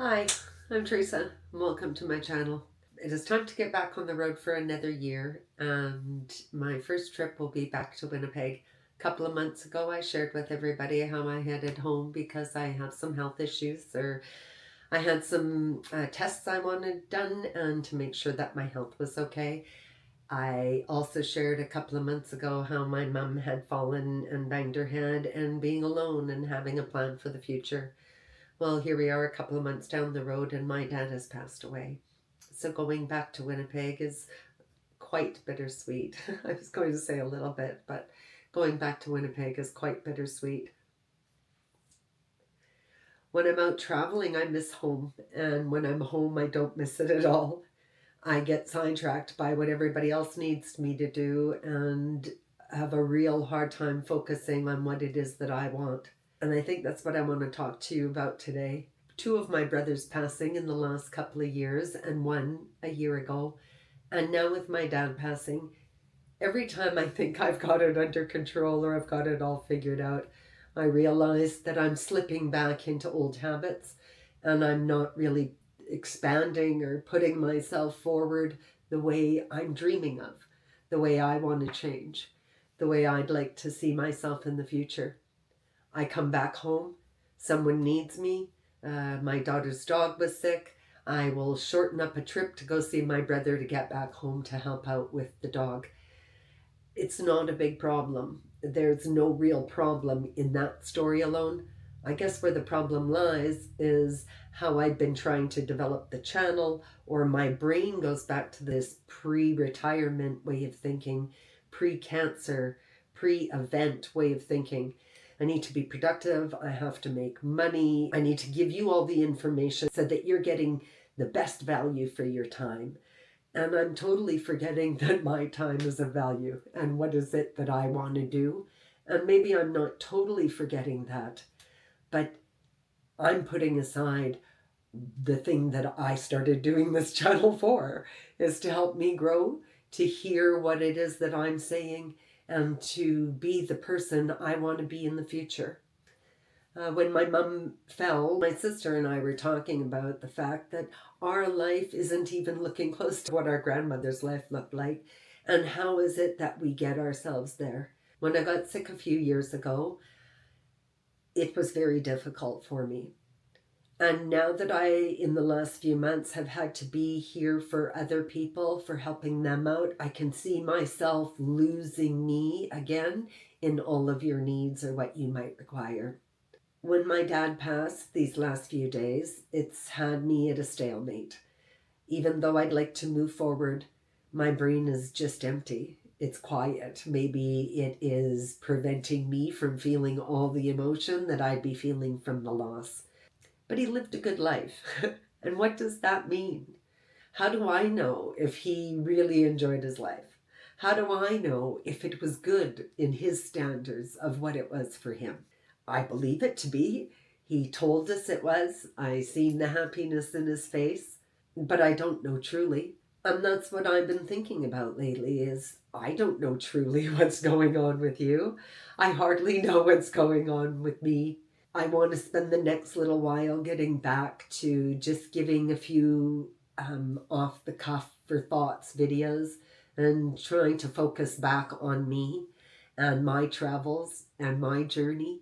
Hi, I'm Teresa, and welcome to my channel. It is time to get back on the road for another year, and my first trip will be back to Winnipeg. A couple of months ago, I shared with everybody how I headed home because I have some health issues, or I had some tests I wanted done, and to make sure that my health was okay. I also shared a couple of months ago how my mum had fallen and banged her head, and being alone and having a plan for the future. Well, here we are a couple of months down the road, and my dad has passed away. So going back to Winnipeg is quite bittersweet. I was going to say a little bit, but going back to Winnipeg is quite bittersweet. When I'm out traveling, I miss home, and when I'm home, I don't miss it at all. I get sidetracked by what everybody else needs me to do and have a real hard time focusing on what it is that I want. And I think that's what I want to talk to you about today. Two of my brothers passing in the last couple of years, and one a year ago. And now with my dad passing, every time I think I've got it under control or I've got it all figured out, I realize that I'm slipping back into old habits and I'm not really expanding or putting myself forward the way I'm dreaming of, the way I want to change, the way I'd like to see myself in the future. I come back home, someone needs me, my daughter's dog was sick. I will shorten up a trip to go see my brother to get back home to help out with the dog. It's not a big problem. There's no real problem in that story alone. I guess where the problem lies is how I've been trying to develop the channel, or my brain goes back to this pre-retirement way of thinking, pre-cancer, pre-event way of thinking. I need to be productive. I have to make money. I need to give you all the information so that you're getting the best value for your time. And I'm totally forgetting that my time is of value and what is it that I want to do. And maybe I'm not totally forgetting that, but I'm putting aside the thing that I started doing this channel for, is to help me grow, to hear what it is that I'm saying, and to be the person I want to be in the future. When my mum fell, my sister and I were talking about the fact that our life isn't even looking close to what our grandmother's life looked like. And how is it that we get ourselves there? When I got sick a few years ago, it was very difficult for me. And now that I, in the last few months, have had to be here for other people, for helping them out, I can see myself losing me again in all of your needs or what you might require. When my dad passed these last few days, it's had me at a stalemate. Even though I'd like to move forward, my brain is just empty. It's quiet. Maybe it is preventing me from feeling all the emotion that I'd be feeling from the loss. But he lived a good life. And what does that mean? How do I know if he really enjoyed his life? How do I know if it was good in his standards of what it was for him? I believe it to be. He told us it was. I seen the happiness in his face, but I don't know truly. And that's what I've been thinking about lately is I don't know truly what's going on with you. I hardly know what's going on with me. I want to spend the next little while getting back to just giving a few off the cuff for thoughts videos and trying to focus back on me and my travels and my journey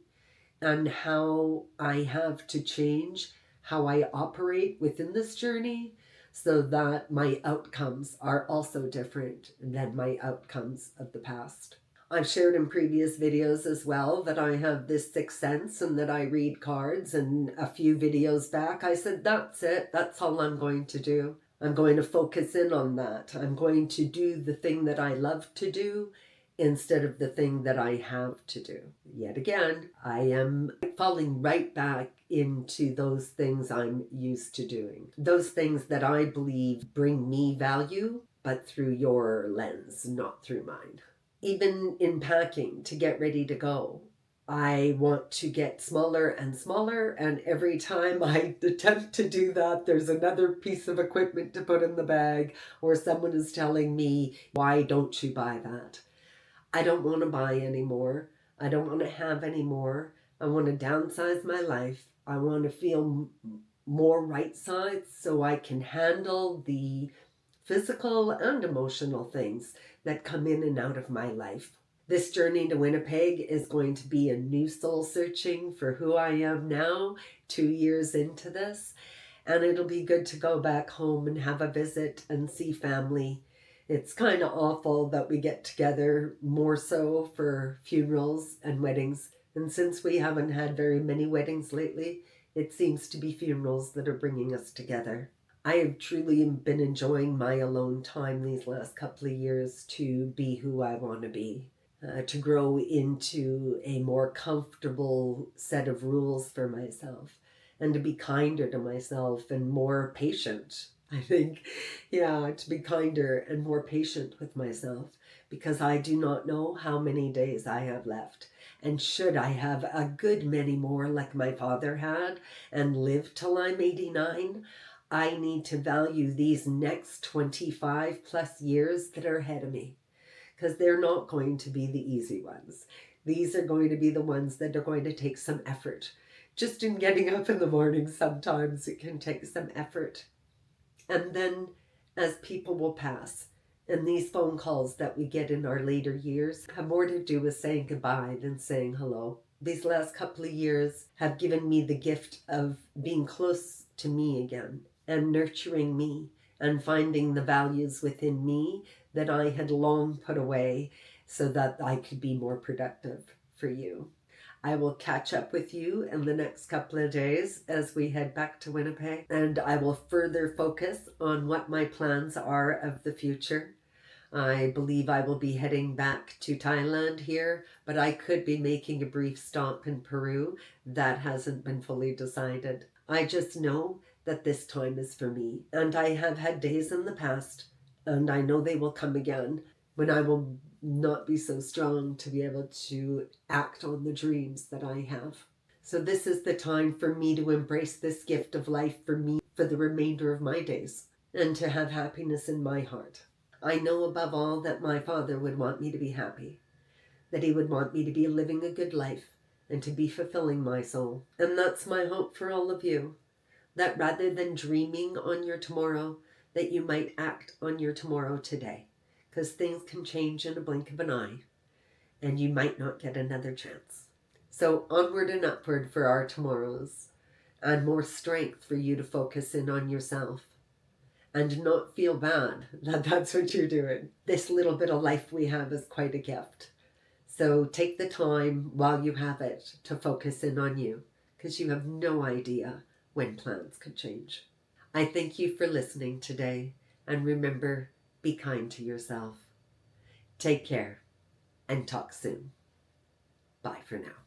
and how I have to change how I operate within this journey so that my outcomes are also different than my outcomes of the past. I've shared in previous videos as well that I have this sixth sense and that I read cards, and a few videos back I said that's it, that's all I'm going to do. I'm going to focus in on that. I'm going to do the thing that I love to do instead of the thing that I have to do. Yet again, I am falling right back into those things I'm used to doing. Those things that I believe bring me value, but through your lens, not through mine. Even in packing to get ready to go, I want to get smaller and smaller, and every time I attempt to do that, there's another piece of equipment to put in the bag, or someone is telling me, why don't you buy that? I don't want to buy anymore. I don't want to have any more. I want to downsize my life. I want to feel more right sides so I can handle the physical and emotional things that come in and out of my life. This journey to Winnipeg is going to be a new soul searching for who I am now, 2 years into this. And it'll be good to go back home and have a visit and see family. It's kind of awful that we get together more so for funerals and weddings. And since we haven't had very many weddings lately, it seems to be funerals that are bringing us together. I have truly been enjoying my alone time these last couple of years to be who I want to be. To grow into a more comfortable set of rules for myself and to be kinder to myself and more patient. I think, yeah, to be kinder and more patient with myself because I do not know how many days I have left. And should I have a good many more like my father had and live till I'm 89, I need to value these next 25 plus years that are ahead of me, because they're not going to be the easy ones. These are going to be the ones that are going to take some effort. Just in getting up in the morning, sometimes it can take some effort. And then as people will pass, and these phone calls that we get in our later years have more to do with saying goodbye than saying hello. These last couple of years have given me the gift of being close to me again and nurturing me and finding the values within me that I had long put away so that I could be more productive for you. I will catch up with you in the next couple of days as we head back to Winnipeg, and I will further focus on what my plans are of the future. I believe I will be heading back to Thailand here, but I could be making a brief stop in Peru. That hasn't been fully decided. I just know that this time is for me, and I have had days in the past, and I know they will come again, when I will not be so strong to be able to act on the dreams that I have. So this is the time for me to embrace this gift of life for me for the remainder of my days and to have happiness in my heart. I know above all that my father would want me to be happy, that he would want me to be living a good life and to be fulfilling my soul. And that's my hope for all of you, that rather than dreaming on your tomorrow, that you might act on your tomorrow today, because things can change in a blink of an eye and you might not get another chance. So onward and upward for our tomorrows, and more strength for you to focus in on yourself and not feel bad that that's what you're doing. This little bit of life we have is quite a gift. So take the time while you have it to focus in on you, because you have no idea when plans could change. I thank you for listening today, and remember, be kind to yourself. Take care and talk soon. Bye for now.